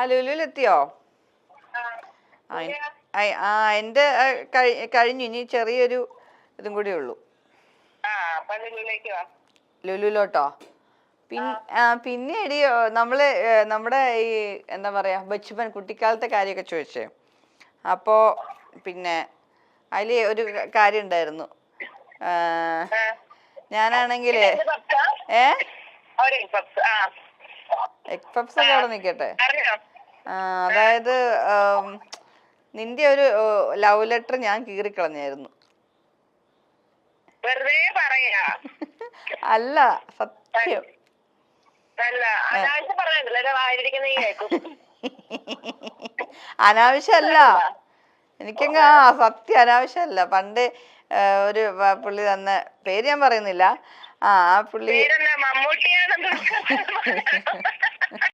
ലുലുലെത്തിയോ? എന്റെ കഴിഞ്ഞു, ഇനി ചെറിയൊരു ഇതും കൂടി ഉള്ളൂ. ലുലുലോട്ടോ? പിന്നെ എടി നമ്മള് നമ്മുടെ ഈ എന്താ പറയാ ബച്ചുപ്പൻ കുട്ടിക്കാലത്തെ കാര്യമൊക്കെ ചോദിച്ചേ. അപ്പോ പിന്നെ അതില് ഒരു കാര്യം ഉണ്ടായിരുന്നു. ഞാനാണെങ്കില് എഗ് പപ്സ് ഒക്കെ അവിടെ നിക്കട്ടെ. അതായത് നിന്റെ ഒരു ലവ് ലെറ്റർ ഞാൻ കീറിക്കളഞ്ഞായിരുന്നു. അല്ല, സത്യം. അനാവശ്യമല്ല, എനിക്കങ്ങ് സത്യം അനാവശ്യമല്ല. പണ്ട് ഒരു പുള്ളി തന്ന പേര് ഞാൻ പറയുന്നില്ല. ആ പുള്ളി